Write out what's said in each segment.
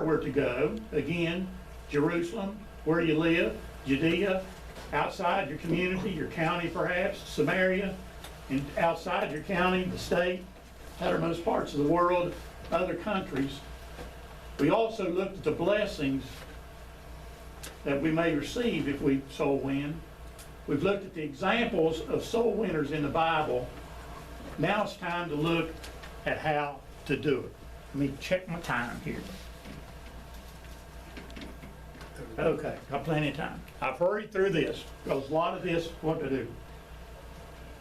we're to go. Again, Jerusalem, where you live, Judea, outside your community, your county perhaps, Samaria, and outside your county, the state, outermost parts of the world, other countries. We also looked at the blessings that we may receive if we soul win. We've looked at the examples of soul winners in the Bible. Now it's time to look at how to do it. Let me check my time here. Okay, got plenty of time. I've hurried through this because a lot of this, what to do?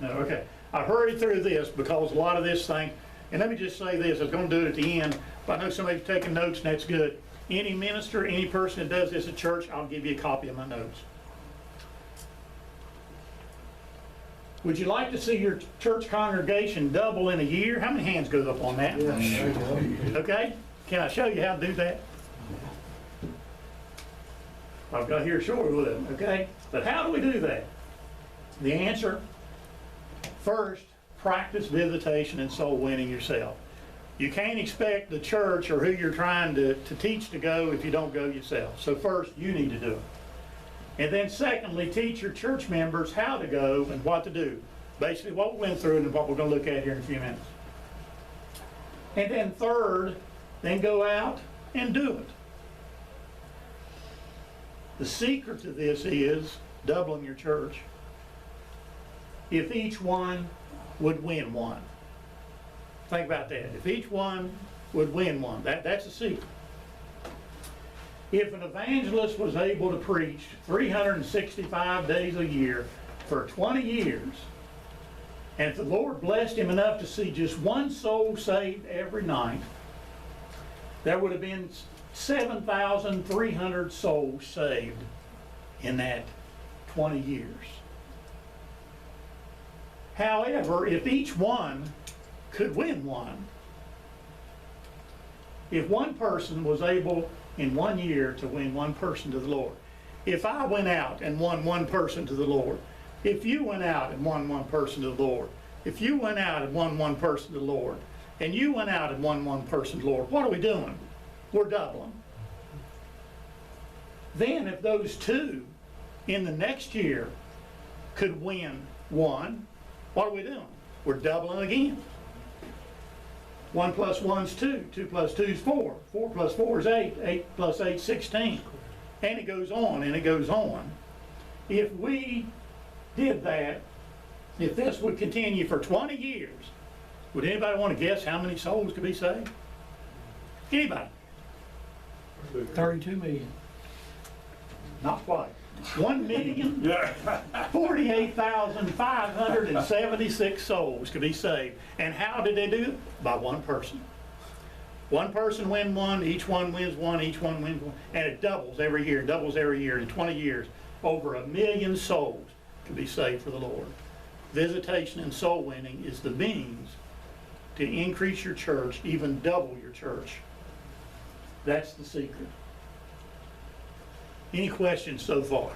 No, okay. I hurried through this because a lot of this thing, and let me just say this, I was going to do it at the end, but I know somebody's taking notes and that's good. Any minister, any person that does this at church, I'll give you a copy of my notes. Would you like to see your church congregation double in a year? How many hands goes up on that? Yes. Okay, can I show you how to do that? I've got here short with it, okay? But how do we do that? The answer, first, practice visitation and soul winning yourself. You can't expect the church or who you're trying to teach to go if you don't go yourself. So first, you need to do it. And then secondly, teach your church members how to go and what to do. Basically what we went through and what we're going to look at here in a few minutes. And then third, then go out and do it. The secret to this is doubling your church. If each one would win one. Think about that. If each one would win one, that's a secret. If an evangelist was able to preach 365 days a year for 20 years, and if the Lord blessed him enough to see just one soul saved every night, there would have been 7,300 souls saved in that 20 years. However, if each one could win one, if one person was able in 1 year to win one person to the Lord, if I went out and won one person to the Lord, if you went out and won one person to the Lord, if you went out and won one person to the Lord, and you went out and won one person to the Lord, what are we doing? We're doubling. Then if those two in the next year could win one, what are we doing? We're doubling again. 1 plus 1 is 2, 2 plus 2 is 4, 4 plus 4 is 8, 8 plus 8 is 16. And it goes on and it goes on. If we did that, if this would continue for 20 years, would anybody want to guess how many souls could be saved? Anybody? 32 million. Not quite. 1,048,576 souls could be saved. And how did they do it? By one person. One person wins one, each one wins one, each one wins one. And it doubles every year, doubles every year. In 20 years, over 1 million souls could be saved for the Lord. Visitation and soul winning is the means to increase your church, even double your church. That's the secret. Any questions so far?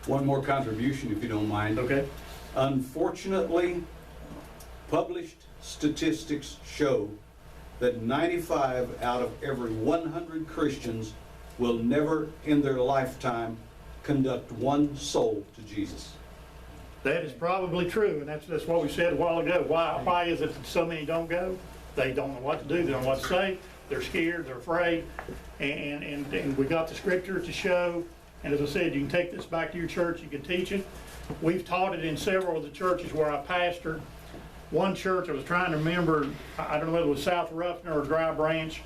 One more contribution, if you don't mind. Okay. Unfortunately, published statistics show that 95 out of every 100 Christians will never in their lifetime conduct one soul to Jesus. That is probably true, and that's what we said a while ago. Why is it that so many don't go? They don't know what to do, they don't know what to say, they're scared, they're afraid, and we got the scripture to show, and as I said, you can take this back to your church, you can teach it. We've taught it in several of the churches where I pastored. One church, I was trying to remember, I don't know whether it was South Ruffner or Dry Branch,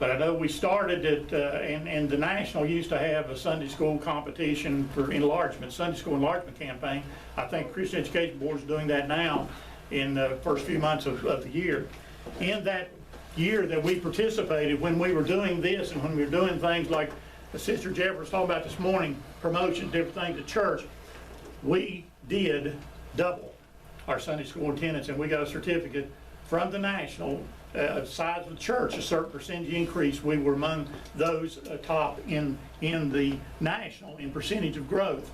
but I know we started it, and the National used to have a Sunday school competition for enlargement, Sunday school enlargement campaign. I think Christian Education Board is doing that now in the first few months of the year. In that year that we participated, when we were doing this and when we were doing things like Sister Jeff was talking about this morning, promotion, different things at church, we did double our Sunday school attendance, and we got a certificate from the National. Size of the church, a certain percentage increase, we were among those top in the National in percentage of growth.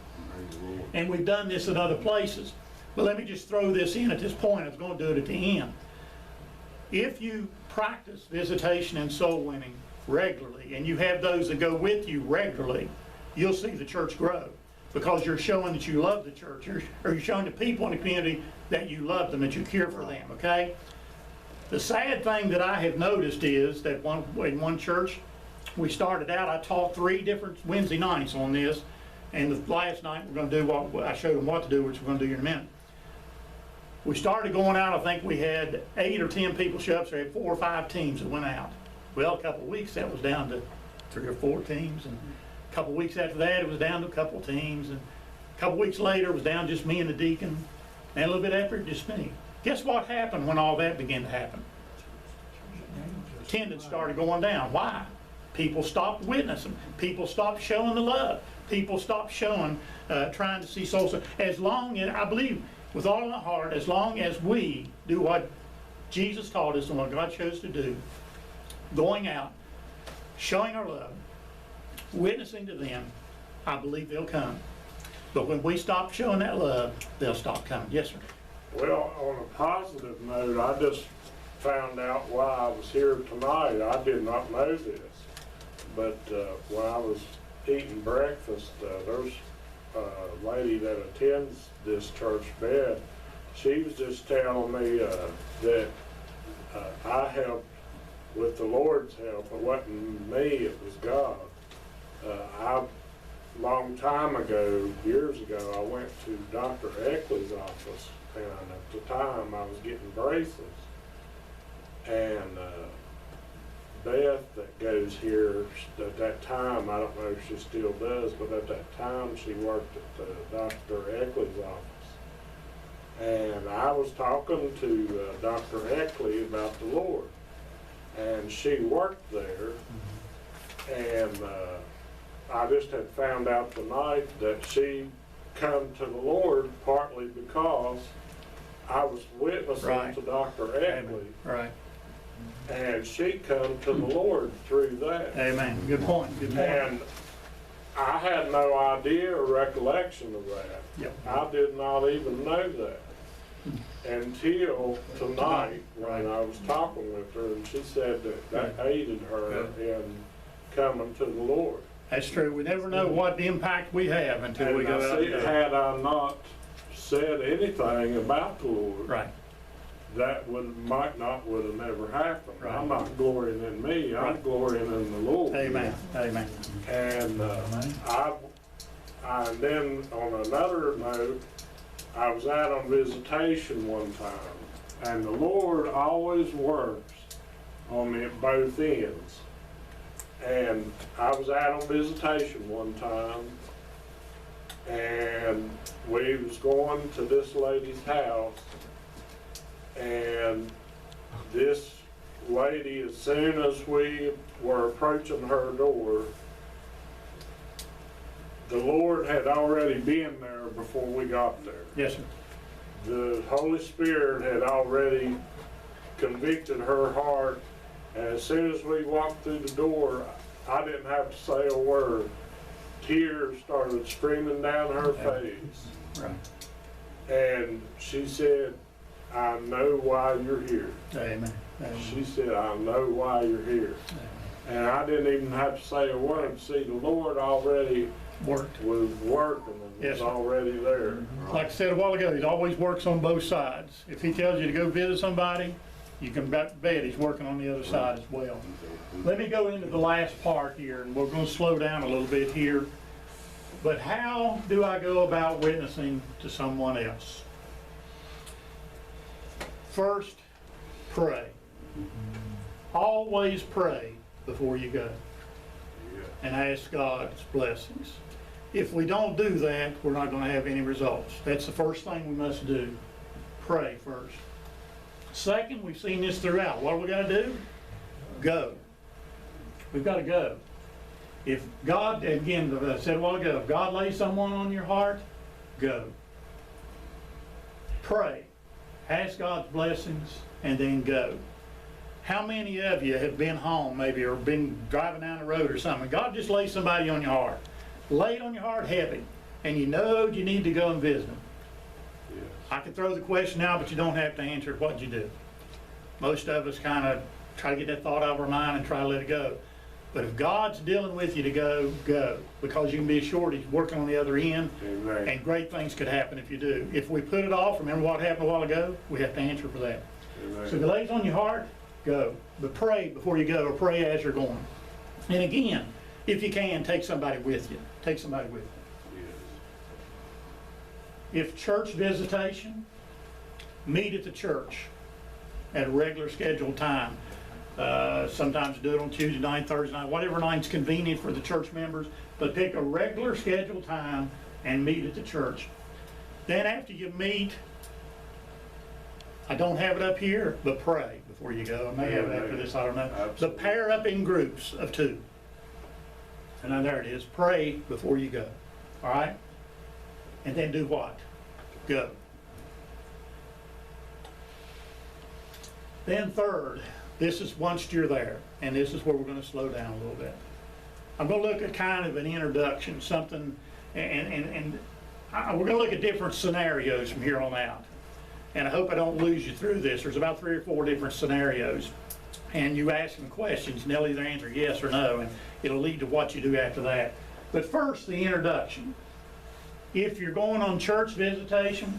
And we've done this at other places. But let me just throw this in at this point. I was going to do it at the end. If you practice visitation and soul winning regularly, and you have those that go with you regularly, you'll see the church grow, because you're showing that you love the church, or you're showing the people in the community that you love them, that you care for them, okay? The sad thing that I have noticed is that in one church, we started out, I taught 3 different Wednesday nights on this, and the last night we're going to do what I showed them what to do, which we're going to do here in a minute. We started going out, I think we had 8 or 10 people show up, so we had 4 or 5 teams that went out. Well, a couple of weeks that was down to 3 or 4 teams, and a couple of weeks after that it was down to a couple of teams, and a couple of weeks later it was down just me and the deacon, and a little bit after it just me. Guess what happened when all that began to happen? Attendance started going down. Why? People stopped witnessing. People stopped showing the love. People stopped showing, trying to see souls. As long as, I believe, with all my heart, as long as we do what Jesus taught us and what God chose to do, going out, showing our love, witnessing to them, I believe they'll come. But when we stop showing that love, they'll stop coming. Yes, sir. Well, on a positive note, I just found out why I was here tonight. I did not know this, but when I was eating breakfast, there's a lady that attends this church bed. She was just telling me that I helped with the Lord's help. It wasn't me, it was God. Long time ago, years ago, I went to Dr. Eckley's office, and at the time I was getting braces. And Beth that goes here, at that time, I don't know if she still does, but at that time she worked at Dr. Eckley's office. And I was talking to Dr. Eckley about the Lord. And she worked there, and I just had found out tonight that she come to the Lord partly because I was witnessing Right. to Dr. Eckley, Right. and she come to the Lord through that. Amen. Good point. Good point. And I had no idea or recollection of that. Yep. I did not even know that until tonight when I was talking with her, and she said that aided her in coming to the Lord. That's true. We never know what the impact we have until And we go out. had I not said anything about the Lord, Right. that might not would have never happened. Right. I'm not glorying in me, I'm Right. glorying in the Lord. Amen. Amen. And I then on another note, I was out on visitation one time, and the Lord always works on me at both ends. And I was out on visitation one time, and we was going to this lady's house, and this lady, as soon as we were approaching her door, the Lord had already been there before we got there. Yes, sir. The Holy Spirit had already convicted her heart, and as soon as we walked through the door, I didn't have to say a word. Tears started streaming down her face. Right. And she said, I know why you're here. Amen. Amen. She said, I know why you're here. And I didn't even have to say a word. See, the Lord already Worked. was working and Yes, was sir. already there. Like I said a while ago, he always works on both sides. If he tells you to go visit somebody, you can bet he's working on the other side as well. Let me go into the last part here, and we're going to slow down a little bit here. But how do I go about witnessing to someone else? First, pray. Always pray before you go and ask God's blessings. If we don't do that, we're not going to have any results. That's the first thing we must do. Pray first. Second, we've seen this throughout. What do we got to do? Go. We've got to go. If God, again, I said a while ago, if God lays someone on your heart, go. Pray. Ask God's blessings, and then go. How many of you have been home maybe, or been driving down the road or something? God just lays somebody on your heart. Lay it on your heart heavy, and you know you need to go and visit them. Yes. I can throw the question out, but you don't have to answer it. What'd you do? Most of us kind of try to get that thought out of our mind and try to let it go. But if God's dealing with you to go, go. Because you can be assured He's working on the other end, Amen. and great things could happen if you do. If we put it off, remember what happened a while ago? We have to answer for that. Amen. So if it lays on your heart, go. But pray before you go, or pray as you're going. And again, if you can, take somebody with you. Take somebody with you. Yes. If church visitation, meet at the church at a regular scheduled time. Sometimes do it on Tuesday night, Thursday night, whatever night's convenient for the church members, but pick a regular scheduled time and meet at the church. Then after you meet, I don't have it up here, but pray before you go. I may have it after this, I don't know. Absolutely. So pair up in groups of 2. And now there it is. Pray before you go. All right? And then do what? Go. Then third, this is once you're there, and this is where we're going to slow down a little bit. I'm going to look at kind of an introduction, something, and we're going to look at different scenarios from here on out. And I hope I don't lose you through this. There's about 3 or 4 different scenarios, and you ask them questions, and they'll either answer yes or no, and it'll lead to what you do after that. But first, the introduction. If you're going on church visitation,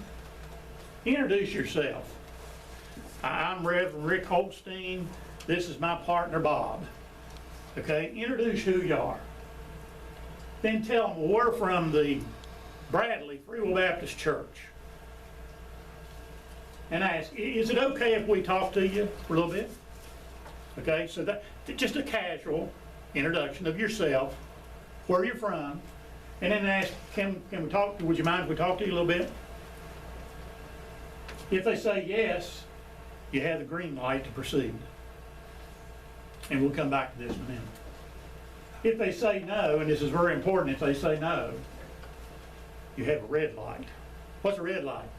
introduce yourself. I'm Reverend Rickie Holstein. This is my partner, Bob. Okay, introduce who you are. Then tell them, well, we're from the Bradley Free Will Baptist Church. And ask, is it okay if we talk to you for a little bit? Okay, so that just a casual introduction of yourself, where you're from, and then ask, can we talk? Would you mind if we talk to you a little bit? If they say yes, you have the green light to proceed. And we'll come back to this in a minute. If they say no, and this is very important, if they say no, you have a red light. What's a red light?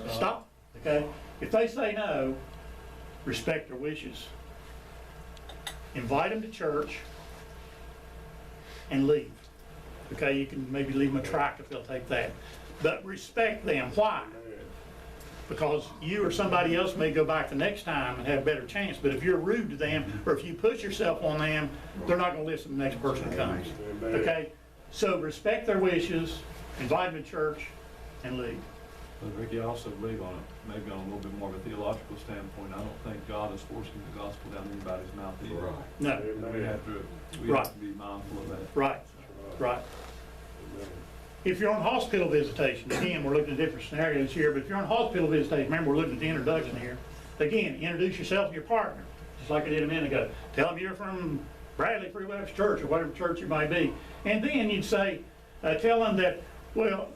Stop. Okay? If they say no, respect their wishes. Invite them to church and leave. Okay? You can maybe leave them a tract if they'll take that. But respect them. Why? Because you or somebody else may go back the next time and have a better chance. But if you're rude to them, or if you put yourself on them, they're not going to listen to the next person that comes. Okay? So respect their wishes, invite them to church, and leave. But Rickie, I also believe maybe on a little bit more of a theological standpoint, I don't think God is forcing the gospel down anybody's mouth either. Right. No. And we have to be mindful of that. Right. Right. If you're on hospital visitation, again, we're looking at different scenarios here, but if you're on hospital visitation, remember we're looking at the introduction here. Again, introduce yourself and your partner, just like I did a minute ago. Tell them you're from Bradley Free Will Baptist Church or whatever church you might be. And then you'd say, tell them that, well,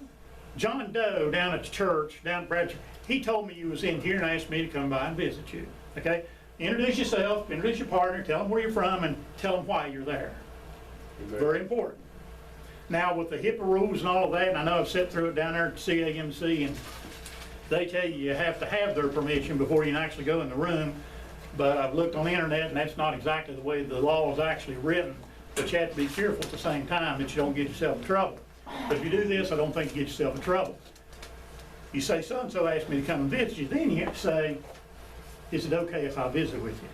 John Doe down at the church, down at Bradley, he told me you was in here and asked me to come by and visit you. Okay? Introduce yourself, introduce your partner, tell them where you're from, and tell them why you're there. Very important. Now, with the HIPAA rules and all of that, and I know I've sat through it down there at CAMC, and they tell you have to have their permission before you can actually go in the room. But I've looked on the internet, and that's not exactly the way the law is actually written. But you have to be careful at the same time that you don't get yourself in trouble. But if you do this, I don't think you get yourself in trouble. You say, so-and-so asked me to come and visit you. Then you have to say, is it okay if I visit with you?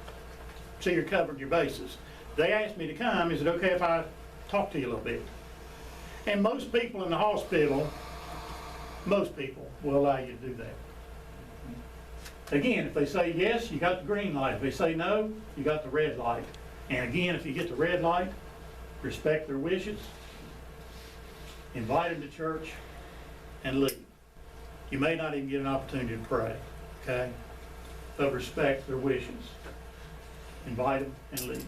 So you're covering your bases. They asked me to come, is it okay if I talk to you a little bit? And most people in the hospital, most people will allow you to do that. Again, if they say yes, you got the green light. If they say no, you got the red light. And again, if you get the red light, respect their wishes, invite them to church, and leave. You may not even get an opportunity to pray, okay? But respect their wishes. Invite them and leave.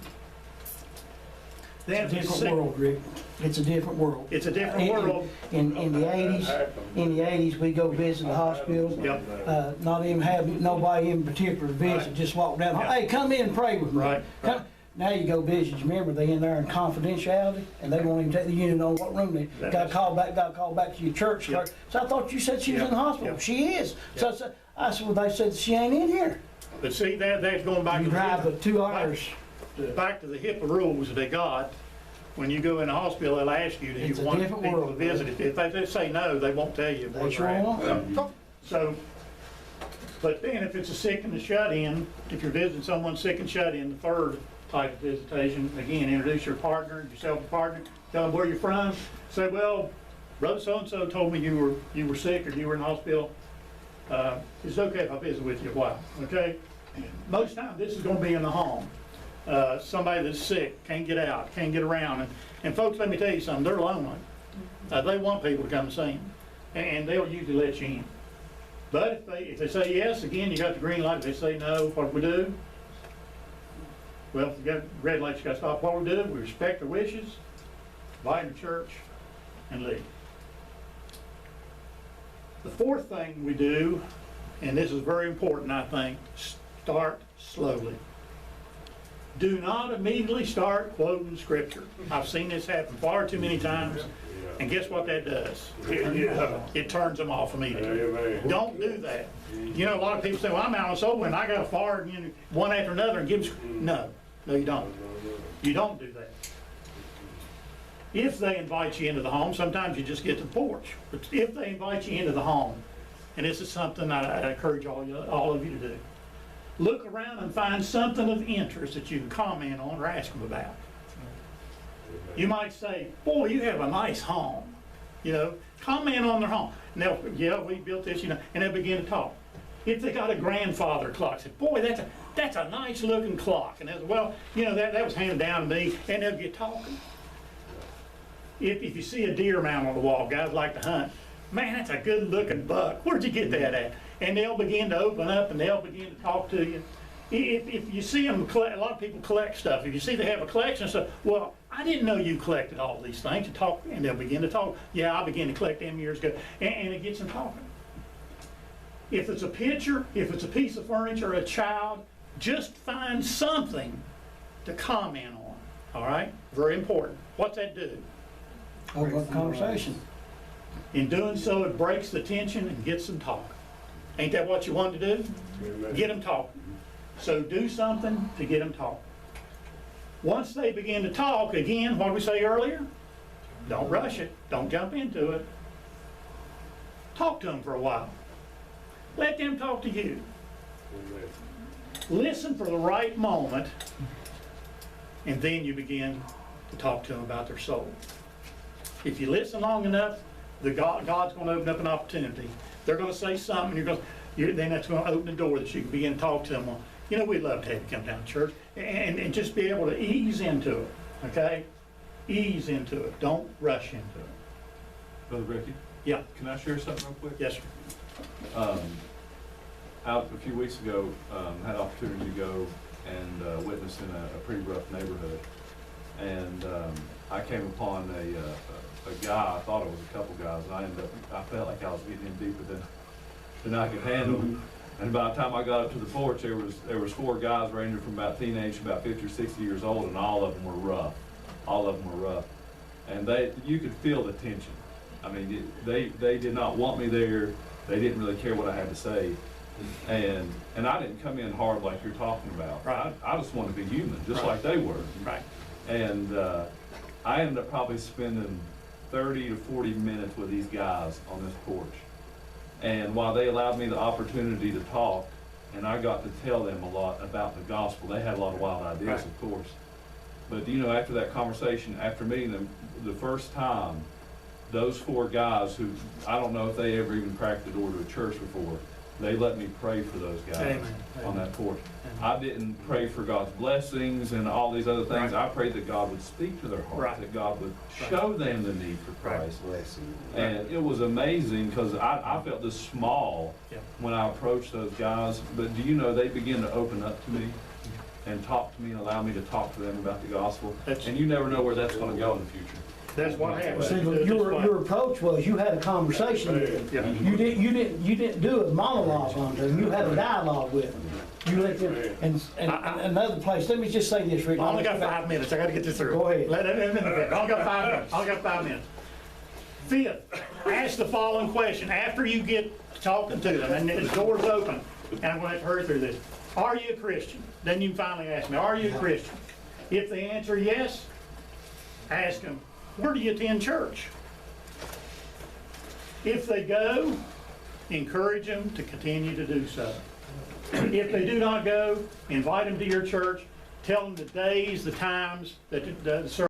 It's a different world, Rick. It's a different world. It's a different world. In the 80s, we go visit the hospital. Yep. Not even have nobody in particular to visit. Right. Just walk down. Yep. Hey, come in and pray with me. Right. Come. Now you go visit. You remember they in there in confidentiality, and they won't even take the unit on what room they got to call back. Got to call back to your church. Yep. So I thought you said she was Yep. in the hospital. Yep. She is. Yep. So I said, well, they said she ain't in here. But see, that's going back You to drive the 2 hours. back to the HIPAA rules that they got. When you go in the hospital, they'll ask you, do you It's a want different people to world, visit? If they say no, they won't tell you. They sure won't. So But then if it's a sick and a shut-in, if you're visiting someone sick and shut-in, the third type of visitation, again, introduce your partner, yourself a partner, tell them where you're from. Say, well, brother so-and-so told me you were sick or you were in the hospital. It's okay if I visit with you a while, okay? Most times this is gonna be in the home. Somebody that's sick, can't get out, can't get around. And folks, let me tell you something, they're lonely. They want people to come and see them, and they'll usually let you in. But if they say yes, again, you got the green light. If they say no, what we do? Well, if you got red lights, you got to stop. What we do? We respect their wishes, invite them to church, and leave. The fourth thing we do, and this is very important, I think, start slowly. Do not immediately start quoting scripture. I've seen this happen far too many times. And guess what that does? It turns them off immediately. Amen. Don't do that. You know, a lot of people say, well, I'm out on soul winning. I got to fire one after another and give them. No, you don't. You don't do that. If they invite you into the home, sometimes you just get to the porch. But if they invite you into the home, and this is something I encourage all of you to do, look around and find something of interest that you can comment on or ask them about. You might say, boy, you have a nice home. You know, comment on their home. Now, yeah, we built this, and they'll begin to talk. If they got a grandfather clock, say, boy, that's a nice looking clock. And they say, well, that was handed down to me, and they'll get talking. If you see a deer mount on the wall, guys like to hunt, man, that's a good looking buck. Where'd you get that at? And they'll begin to open up and they'll begin to talk to you. If you see them, a lot of people collect stuff. If you see they have a collection of stuff, well, I didn't know you collected all these things. And they'll begin to talk. Yeah, I began to collect them years ago. And it gets them talking. If it's a picture, if it's a piece of furniture, a child, just find something to comment on. All right? Very important. What's that do? Open up conversation. In doing so, it breaks the tension and gets them talking. Ain't that what you want to do? Get them talking. So do something to get them talking. Once they begin to talk, again, what did we say earlier? Don't rush it. Don't jump into it. Talk to them for a while. Let them talk to you. Listen for the right moment, and then you begin to talk to them about their soul. If you listen long enough, God's going to open up an opportunity. They're going to say something, then that's going to open the door that you can begin to talk to them on. We'd love to have you come down to church and just be able to ease into it, okay? Ease into it. Don't rush into it. Brother Rickie? Yeah. Can I share something real quick? Yes, sir. Out a few weeks ago, had opportunity to go and witness in a pretty rough neighborhood. And I came upon a guy, I thought it was a couple guys, and I felt like I was getting in deeper than I could handle. And by the time I got up to the porch, there was 4 guys ranging from about teenage to about 50 or 60 years old, and all of them were rough. All of them were rough. And you could feel the tension. I mean, they did not want me there. They didn't really care what I had to say. And I didn't come in hard like you're talking about. Right. I just wanted to be human, just Right. like they were. Right. And I ended up probably spending 30 to 40 minutes with these guys on this porch. And while they allowed me the opportunity to talk, and I got to tell them a lot about the gospel, they had a lot of wild ideas, Right. of course. But after that conversation, after meeting them the first time, those 4 guys who, I don't know if they ever even cracked the door to a church before, they let me pray for those guys. Amen. On that porch. Amen. I didn't pray for God's blessings and all these other things. Right. I prayed that God would speak to their hearts, Right. that God would Right. show them the need for Christ. Blessing. And it was amazing because I felt this small Yeah. when I approached those guys. But do you know, they began to open up to me and talk to me and allow me to talk to them about the gospel. That's- And you never know where that's going to go in the future. That's what happens. See, your approach was you had a conversation with them. Yeah. You didn't do a monologue on them. You had a dialogue with them. You let them, and another place. Let me just say this, Rick. I only got 5 minutes. I got to get this through. Go ahead. I only got 5 minutes. I only got 5 minutes. Fifth, ask the following question after you get talking to them and the door's open. And I'm going to hurry through this. Are you a Christian? Then you finally ask me, are you a Christian? If they answer yes, ask them, where do you attend church? If they go, encourage them to continue to do so. If they do not go, invite them to your church, tell them the days, the times that the service